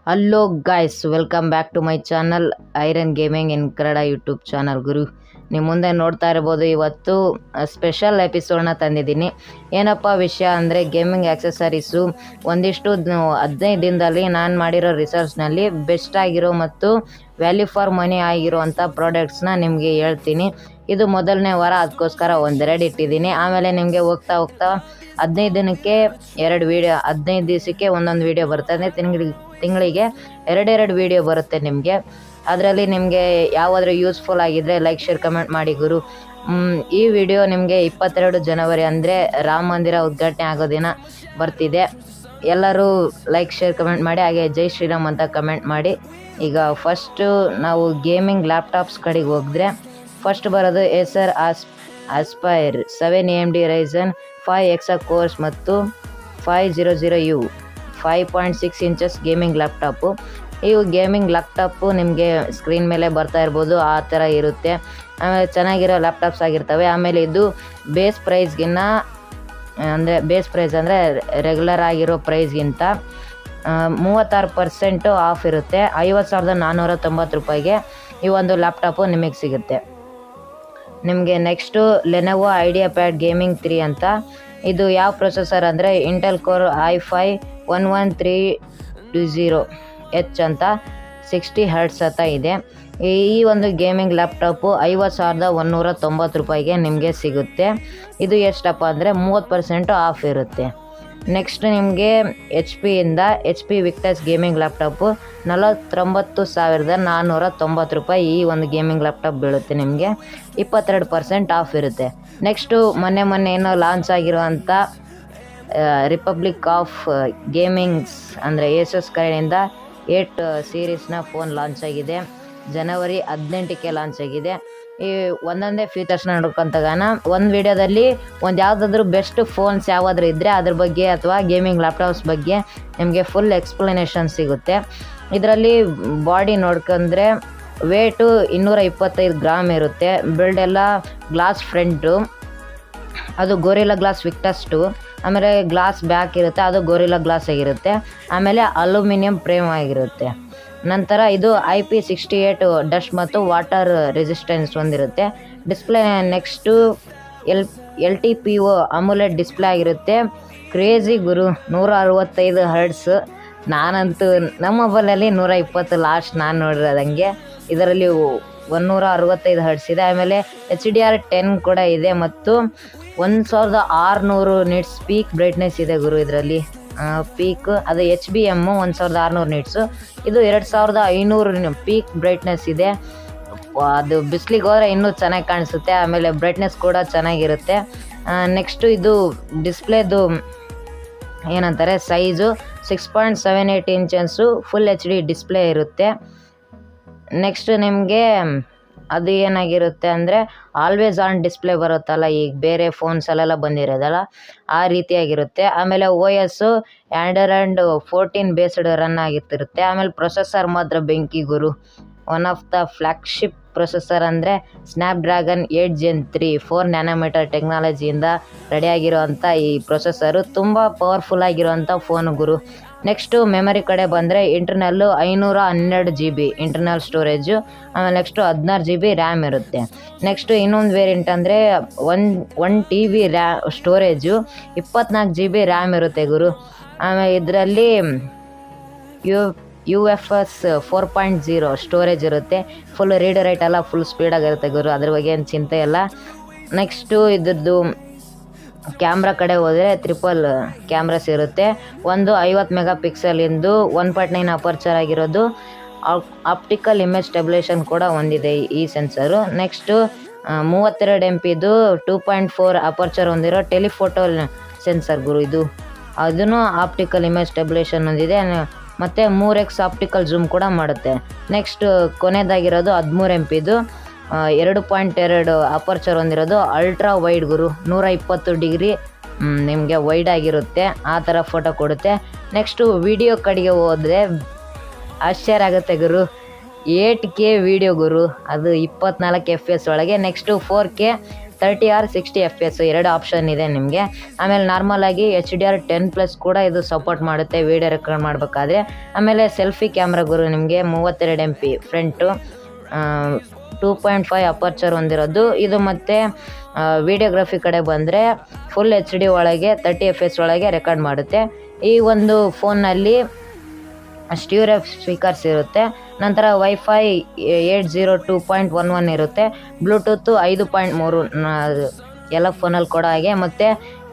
Hello guys, welcome back to my channel iron gaming in Kannada YouTube channel. ಗುರು ನಿಮ್ಮ ಮುಂದೆ ನೋಡ್ತಾ ಇರ್ಬೋದು, ಇವತ್ತು ಸ್ಪೆಷಲ್ ಎಪಿಸೋಡ್ನ ತಂದಿದ್ದೀನಿ. ಏನಪ್ಪ ವಿಷಯ ಅಂದರೆ ಗೇಮಿಂಗ್ ಆಕ್ಸೆಸರೀಸು ಒಂದಿಷ್ಟು 15 ದಿನದಲ್ಲಿ ನಾನು ಮಾಡಿರೋ ರಿಸರ್ಚ್ನಲ್ಲಿ ಬೆಸ್ಟ್ ಆಗಿರೋ ಮತ್ತು ವ್ಯಾಲ್ಯೂ ಫಾರ್ ಮನಿ ಆಗಿರುವಂಥ ಪ್ರಾಡಕ್ಟ್ಸ್ನ ನಿಮಗೆ ಹೇಳ್ತೀನಿ. ಇದು ಮೊದಲನೇ ವಾರ, ಅದಕ್ಕೋಸ್ಕರ ಒಂದೆರಡು ಇಟ್ಟಿದ್ದೀನಿ. ಆಮೇಲೆ ನಿಮಗೆ ಹೋಗ್ತಾ 15 ದಿನಕ್ಕೆ 2 ವೀಡಿಯೋ, 15 ದಿವಸಕ್ಕೆ ಒಂದೊಂದು ವೀಡಿಯೋ ಬರ್ತದೆ. ತಿಂಗಳಿಗೆ ಎರಡೆರಡು ವೀಡಿಯೋ ಬರುತ್ತೆ ನಿಮಗೆ. ಅದರಲ್ಲಿ ನಿಮಗೆ ಯಾವುದಾದ್ರೂ ಯೂಸ್ಫುಲ್ ಆಗಿದ್ದರೆ ಲೈಕ್, ಶೇರ್, ಕಮೆಂಟ್ ಮಾಡಿ ಗುರು. ಈ ವಿಡಿಯೋ ನಿಮಗೆ 22 ಜನವರಿ ಅಂದರೆ ರಾಮ ಮಂದಿರ ಉದ್ಘಾಟನೆ ಆಗೋ ದಿನ ಬರ್ತಿದೆ. ಎಲ್ಲರೂ ಲೈಕ್, ಶೇರ್, ಕಮೆಂಟ್ ಮಾಡಿ. ಹಾಗೆ ಜೈ ಶ್ರೀರಾಮ್ ಅಂತ ಕಮೆಂಟ್ ಮಾಡಿ. ಈಗ ಫಸ್ಟು ನಾವು ಗೇಮಿಂಗ್ ಲ್ಯಾಪ್ಟಾಪ್ಸ್ ಕಡೆಗೆ ಹೋಗಿದ್ರೆ ಫಸ್ಟ್ ಬರೋದು Acer Aspire 7 AMD Ryzen 5 hexa cores ಮತ್ತು 500U 5.6 ಇಂಚಸ್ ಗೇಮಿಂಗ್ ಲ್ಯಾಪ್ಟಾಪು. ಇವು ಗೇಮಿಂಗ್ ಲ್ಯಾಪ್ಟಾಪು ನಿಮಗೆ ಸ್ಕ್ರೀನ್ ಮೇಲೆ ಬರ್ತಾ ಇರ್ಬೋದು, ಆ ಥರ ಇರುತ್ತೆ. ಆಮೇಲೆ ಚೆನ್ನಾಗಿರೋ ಲ್ಯಾಪ್ಟಾಪ್ಸ್ ಆಗಿರ್ತವೆ. ಆಮೇಲೆ ಇದು ಬೇಸ್ ಪ್ರೈಸ್ಗಿನ್ನ ಬೇಸ್ ಪ್ರೈಸ್ ಅಂದರೆ ರೆಗ್ಯುಲರ್ ಆಗಿರೋ ಪ್ರೈಸ್ಗಿಂತ 36% ಆಫ್ ಇರುತ್ತೆ. 50,490 ರೂಪಾಯಿಗೆ ಈ ಒಂದು ಲ್ಯಾಪ್ಟಾಪು ನಿಮಗೆ ಸಿಗುತ್ತೆ. ನಿಮಗೆ ನೆಕ್ಸ್ಟು ಲೆನೋವೋ ಐಡಿಯಾಪ್ಯಾಡ್ ಗೇಮಿಂಗ್ 3 ಅಂತ. ಇದು ಯಾವ ಪ್ರೊಸೆಸರ್ ಅಂದರೆ ಇಂಟೆಲ್ ಕೋರ್ i5 11320H ಅಂತ 60 Hz ಅಂತ ಇದೆ. ಈ ಒಂದು ಗೇಮಿಂಗ್ ಲ್ಯಾಪ್ಟಾಪು 50,190 ರೂಪಾಯಿಗೆ ನಿಮಗೆ ಸಿಗುತ್ತೆ. ಇದು ಎಷ್ಟಪ್ಪ ಅಂದರೆ 30% ಆಫ್ ಇರುತ್ತೆ. ನೆಕ್ಸ್ಟ್ ನಿಮಗೆ H P Victus gaming laptop 49,490 ರೂಪಾಯಿ ಈ ಒಂದು ಗೇಮಿಂಗ್ ಲ್ಯಾಪ್ಟಾಪ್ ಬೀಳುತ್ತೆ. ನಿಮಗೆ 22% ಆಫ್ ಇರುತ್ತೆ. ನೆಕ್ಸ್ಟು ಮೊನ್ನೆ ಏನೋ ಲಾಂಚ್ ಆಗಿರುವಂಥ ರಿಪಬ್ಲಿಕ್ ಆಫ್ ಗೇಮಿಂಗ್ಸ್ ಅಂದರೆ ಏಸಸ್ ಕಡೆಯಿಂದ 8 ಸೀರೀಸ್ನ ಫೋನ್ ಲಾಂಚ್ ಆಗಿದೆ. ಜನವರಿ 18ಕ್ಕೆ ಲಾಂಚ್ ಆಗಿದೆ. ಈ ಒಂದೊಂದೇ ಫೀಚರ್ಸ್ನ ನೋಡ್ಕೊಂತಾಗಾನ ಒಂದು ವಿಡಿಯೋದಲ್ಲಿ ಯಾವುದಾದ್ರೂ ಬೆಸ್ಟ್ ಫೋನ್ಸ್ ಯಾವುದಾದ್ರೂ ಇದ್ದರೆ ಅದ್ರ ಬಗ್ಗೆ ಅಥವಾ ಗೇಮಿಂಗ್ ಲ್ಯಾಪ್ಟಾಪ್ಸ್ ಬಗ್ಗೆ ನಿಮಗೆ ಫುಲ್ ಎಕ್ಸ್ಪ್ಲನೇಷನ್ ಸಿಗುತ್ತೆ. ಇದರಲ್ಲಿ ಬಾಡಿ ನೋಡ್ಕೊಂಡ್ರೆ ವೇಟು 225 ಗ್ರಾಮ್ ಇರುತ್ತೆ. ಬಿಲ್ಡ್ ಎಲ್ಲ ಗ್ಲಾಸ್ ಫ್ರಂಟು, ಅದು ಗೋರಿಲ್ಲಾ ಗ್ಲಾಸ್ ವಿಕ್ಟಸ್ 2. ಆಮೇಲೆ ಗ್ಲಾಸ್ ಬ್ಯಾಕ್ ಇರುತ್ತೆ, ಅದು ಗೋರಿಲ್ಲಾ ಗ್ಲಾಸ್ ಆಗಿರುತ್ತೆ. ಆಮೇಲೆ ಅಲ್ಯೂಮಿನಿಯಂ ಫ್ರೇಮ್ ಆಗಿರುತ್ತೆ. ನಂತರ ಇದು IP68 ಡಸ್ಟ್ ಮತ್ತು ವಾಟರ್ ರೆಸಿಸ್ಟೆನ್ಸ್ ಹೊಂದಿರುತ್ತೆ. ಡಿಸ್ಪ್ಲೇ ನೆಕ್ಸ್ಟು LTPO ಅಮುಲೆಟ್ ಡಿಸ್ಪ್ಲೇ ಆಗಿರುತ್ತೆ. ಕ್ರೇಜಿ ಗುರು, 165 Hz. ನಾನಂತೂ ನಮ್ಮ ಮೊಬೈಲಲ್ಲಿ 120 ಲಾಸ್ಟ್ ನಾನು ನೋಡಿರೋದಂಗೆ. ಇದರಲ್ಲಿ 165 Hz ಇದೆ. ಆಮೇಲೆ HDR10 ಕೂಡ ಇದೆ ಮತ್ತು 1600 ನಿಟ್ಸ್ ಪೀಕ್ ಬ್ರೈಟ್ನೆಸ್ ಇದೆ ಗುರು ಇದರಲ್ಲಿ. ಪೀಕ್ ಅದು HBM 1600 ನಿಟ್ಸು. ಇದು 2500 ಪೀಕ್ ಬ್ರೈಟ್ನೆಸ್ ಇದೆ. ಅದು ಬಿಸಿಲಿಗೆ ಹೋದರೆ ಇನ್ನೂ ಚೆನ್ನಾಗಿ ಕಾಣಿಸುತ್ತೆ. ಆಮೇಲೆ ಬ್ರೈಟ್ನೆಸ್ ಕೂಡ ಚೆನ್ನಾಗಿರುತ್ತೆ. ನೆಕ್ಸ್ಟು ಇದು ಡಿಸ್ಪ್ಲೇದು ಏನಂತಾರೆ size 6.78 inches full HD display ಇರುತ್ತೆ. ನೆಕ್ಸ್ಟ್ ನಿಮಗೆ ಅದು ಏನಾಗಿರುತ್ತೆ ಅಂದರೆ ಆಲ್ವೇಸ್ ಆನ್ ಡಿಸ್ಪ್ಲೇ ಬರುತ್ತಲ್ಲ, ಈಗ ಬೇರೆ ಫೋನ್ಸಲ್ಲೆಲ್ಲ ಬಂದಿರೋದಲ್ಲ ಆ ರೀತಿಯಾಗಿರುತ್ತೆ. ಆಮೇಲೆ OS Android 14 ಬೇಸ್ಡ್ ರನ್ ಆಗಿರ್ತಿರುತ್ತೆ. ಆಮೇಲೆ ಪ್ರೊಸೆಸರ್ ಮಾತ್ರ ಬೆಂಕಿ ಗುರು. One of the flagship processor ಅಂದರೆ ಸ್ನ್ಯಾಪ್ಡ್ರ್ಯಾಗನ್ 8 Gen 3 4 nm ಟೆಕ್ನಾಲಜಿಯಿಂದ ರೆಡಿಯಾಗಿರೋವಂಥ ಈ ಪ್ರೊಸೆಸರು ತುಂಬ ಪವರ್ಫುಲ್ ಆಗಿರೋವಂಥ ಫೋನು ಗುರು. ನೆಕ್ಸ್ಟು ಮೆಮರಿ ಕಡೆ ಬಂದರೆ ಇಂಟರ್ನಲ್ಲು 512 GB ಇಂಟರ್ನಲ್ ಸ್ಟೋರೇಜು. ಆಮೇಲೆ ನೆಕ್ಸ್ಟು 16 GB ರ್ಯಾಮ್ ಇರುತ್ತೆ. ನೆಕ್ಸ್ಟು ಇನ್ನೊಂದು ವೇರಿಯಂಟ್ ಅಂದರೆ 1 TB ಸ್ಟೋರೇಜು 24 GB ರ್ಯಾಮ್ ಇರುತ್ತೆ ಗುರು. ಆಮೇಲೆ ಇದರಲ್ಲಿ UFS 4.0 ಸ್ಟೋರೇಜ್ ಇರುತ್ತೆ. ಫುಲ್ ರೀಡ್ ರೈಟ್ ಎಲ್ಲ ಫುಲ್ ಸ್ಪೀಡಾಗಿರುತ್ತೆ ಗುರು, ಅದ್ರ ಬಗ್ಗೆ ಏನು ಚಿಂತೆ ಇಲ್ಲ. ನೆಕ್ಸ್ಟು ಇದ್ರದ್ದು ಕ್ಯಾಮ್ರಾ ಕಡೆ ಹೋದರೆ ಟ್ರಿಪಲ್ ಕ್ಯಾಮ್ರಾಸ್ ಇರುತ್ತೆ. ಒಂದು 50 ಮೆಗಾಪಿಕ್ಸಲಿಂದು 1.9 ಅಪರ್ಚರ್ ಆಗಿರೋದು. ಆಪ್ಟಿಕಲ್ ಇಮೇಜ್ ಸ್ಟೆಬಿಲೇಷನ್ ಕೂಡ ಹೊಂದಿದೆ ಈ ಸೆನ್ಸರು. ನೆಕ್ಸ್ಟು 32 MP 2.4 ಅಪರ್ಚರ್ ಹೊಂದಿರೋ ಟೆಲಿಫೋಟೋ ಸೆನ್ಸರ್ ಗುರು ಇದು. ಅದನ್ನು ಆಪ್ಟಿಕಲ್ ಇಮೇಜ್ ಸ್ಟೆಬಿಲೇಷನ್ ಹೊಂದಿದೆ ಮತ್ತು 3x ಆಪ್ಟಿಕಲ್ ಝೂಮ್ ಕೂಡ ಮಾಡುತ್ತೆ. ನೆಕ್ಸ್ಟ್ ಕೊನೆಯದಾಗಿರೋದು 13 MP 2.2 ಅಪರ್ಚರ್ ಹೊಂದಿರೋದು ಅಲ್ಟ್ರಾ ವೈಡ್ ಗುರು. 120 ಡಿಗ್ರಿ ನಿಮಗೆ ವೈಡ್ ಆಗಿರುತ್ತೆ, ಆ ಥರ ಫೋಟೋ ಕೊಡುತ್ತೆ. ನೆಕ್ಸ್ಟು ವಿಡಿಯೋ ಕಡೆಗೆ ಹೋದರೆ ಆಶ್ಚರ್ಯ ಆಗುತ್ತೆ ಗುರು. 8K ವಿಡಿಯೋ ಗುರು, ಅದು 24 FPS ಒಳಗೆ. Next 4K 30 or 60 FPS 2 option ಇದೆ ನಿಮಗೆ. ಆಮೇಲೆ ನಾರ್ಮಲಾಗಿ HDR10+ ಕೂಡ ಇದು ಸಪೋರ್ಟ್ ಮಾಡುತ್ತೆ ವೀಡಿಯೋ ರೆಕಾರ್ಡ್ ಮಾಡಬೇಕಾದ್ರೆ. ಆಮೇಲೆ ಸೆಲ್ಫಿ ಕ್ಯಾಮ್ರಾ ಗುರು ನಿಮಗೆ 32 MP ಫ್ರಂಟು, 2.5 ಅಪರ್ಚರ್ ಹೊಂದಿರೋದು ಇದು. ಮತ್ತು ವೀಡಿಯೋಗ್ರಫಿ ಕಡೆ ಬಂದರೆ ಫುಲ್ HD ಒಳಗೆ 30 FPS ಒಳಗೆ ರೆಕಾರ್ಡ್ ಮಾಡುತ್ತೆ. ಈ ಒಂದು ಫೋನ್ನಲ್ಲಿ ಸ್ಟೀರಿಯೋ ಸ್ಪೀಕರ್ಸ್ ಇರುತ್ತೆ. ನಂತರ ವೈಫೈ 802.11 ಇರುತ್ತೆ. ಬ್ಲೂಟೂತ್ 5.3 ಎಲ್ಲ ಫೋನಲ್ಲಿ ಕೊಡೋ ಹಾಗೆ. ಮತ್ತು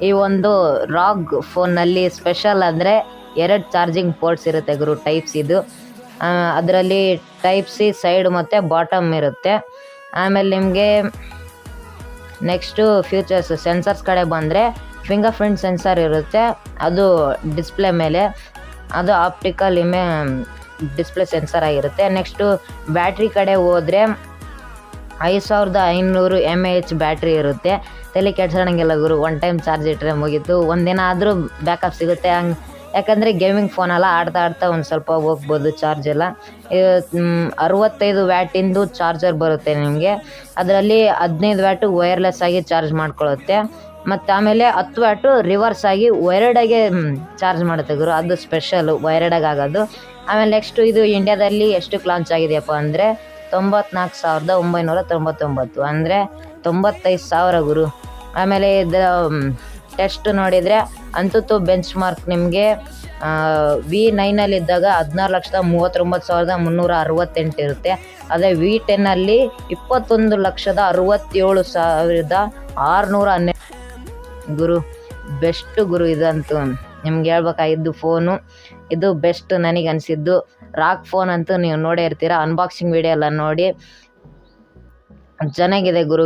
ಈ ಒಂದು ರಾಗ್ ಫೋನ್ನಲ್ಲಿ ಸ್ಪೆಷಲ್ ಅಂದರೆ 2 ಚಾರ್ಜಿಂಗ್ ಪೋರ್ಟ್ಸ್ ಇರುತ್ತೆ ಗುರು, ಟೈಪ್ಸ್ ಇದು. ಅದರಲ್ಲಿ ಟೈಪ್ ಸಿ ಸೈಡ್ ಮತ್ತು ಬಾಟಮ್ ಇರುತ್ತೆ. ಆಮೇಲೆ ನಿಮಗೆ ನೆಕ್ಸ್ಟು ಫ್ಯೂಚರ್ಸ್ ಸೆನ್ಸರ್ಸ್ ಕಡೆ ಬಂದರೆ ಫಿಂಗರ್ ಪ್ರಿಂಟ್ ಸೆನ್ಸರ್ ಇರುತ್ತೆ, ಅದು ಡಿಸ್ಪ್ಲೇ ಮೇಲೆ, ಅದು ಆಪ್ಟಿಕಲ್ ಡಿಸ್ಪ್ಲೇ ಸೆನ್ಸರ್ ಆಗಿರುತ್ತೆ. ನೆಕ್ಸ್ಟು ಬ್ಯಾಟ್ರಿ ಕಡೆ ಹೋದರೆ 5500 mAh ಬ್ಯಾಟ್ರಿ ಇರುತ್ತೆ. ತಲೆ ಕೆಡ್ಸೋಣಂಗಿಲ್ಲ ಗುರು, 1 ಟೈಮ್ ಚಾರ್ಜ್ ಇಟ್ಟರೆ ಮುಗೀತು, ಒಂದಿನ ಆದರೂ ಬ್ಯಾಕಪ್ ಸಿಗುತ್ತೆ. ಯಾಕಂದರೆ ಗೇಮಿಂಗ್ ಫೋನೆಲ್ಲ ಆಡ್ತಾ ಒಂದು ಸ್ವಲ್ಪ ಹೋಗ್ಬೋದು ಚಾರ್ಜ್ ಎಲ್ಲ. 65 ವ್ಯಾಟಿಂದು ಚಾರ್ಜರ್ ಬರುತ್ತೆ ನಿಮಗೆ. ಅದರಲ್ಲಿ 15 ವ್ಯಾಟು ವೈರ್ಲೆಸ್ ಆಗಿ ಚಾರ್ಜ್ ಮಾಡ್ಕೊಳ್ಳುತ್ತೆ. ಮತ್ತು ಆಮೇಲೆ 10 ವ್ಯಾಟು ರಿವರ್ಸ್ ಆಗಿ ವೈರ್ಡಾಗೆ ಚಾರ್ಜ್ ಮಾಡುತ್ತೆ ಗುರು, ಅದು ಸ್ಪೆಷಲು ವೈರ್ಡಾಗಿ ಆಗೋದು. ಆಮೇಲೆ ನೆಕ್ಸ್ಟು ಇದು ಇಂಡಿಯಾದಲ್ಲಿ ಎಷ್ಟಕ್ಕೆ ಲಾಂಚ್ ಆಗಿದೆಯಪ್ಪ ಅಂದರೆ 94,999, ಅಂದರೆ 95,000 ಗುರು. ಆಮೇಲೆ ಇದು ಟೆಸ್ಟ್ ನೋಡಿದರೆ ಅಂತೂ ಬೆಂಚ್ ಮಾರ್ಕ್ ನಿಮಗೆ V9ಇದ್ದಾಗ 16,39,368 ಇರುತ್ತೆ. ಅದೇ V10 21,67,612 ಗುರು. ಬೆಸ್ಟ್ ಗುರು ಇದಂತೂ, ನಿಮ್ಗೆ ಹೇಳ್ಬೇಕಾಗಿದ್ದು ಫೋನು ಇದು ಬೆಸ್ಟ್ ನನಗೆ ಅನಿಸಿದ್ದು. ರಾಕ್ ಫೋನ್ ಅಂತೂ ನೀವು ನೋಡೇ ಇರ್ತೀರ, ಅನ್ಬಾಕ್ಸಿಂಗ್ ವಿಡಿಯೋ ಎಲ್ಲ ನೋಡಿ. ಚೆನ್ನಾಗಿದೆ ಗುರು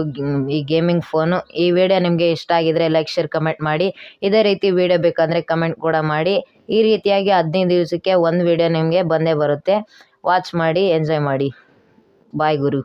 ಈ ಗೇಮಿಂಗ್ ಫೋನು. ಈ ವಿಡಿಯೋ ನಿಮಗೆ ಇಷ್ಟ ಆಗಿದರೆ ಲೈಕ್, ಶೇರ್, ಕಮೆಂಟ್ ಮಾಡಿ. ಇದೇ ರೀತಿ ವಿಡಿಯೋ ಬೇಕಂದರೆ ಕಮೆಂಟ್ ಕೂಡ ಮಾಡಿ. ಈ ರೀತಿಯಾಗಿ 15 ದಿವಸಕ್ಕೆ ಒಂದು ವಿಡಿಯೋ ನಿಮಗೆ ಬಂದೇ ಬರುತ್ತೆ. ವಾಚ್ ಮಾಡಿ, ಎಂಜಾಯ್ ಮಾಡಿ. ಬಾಯ್ ಗುರು.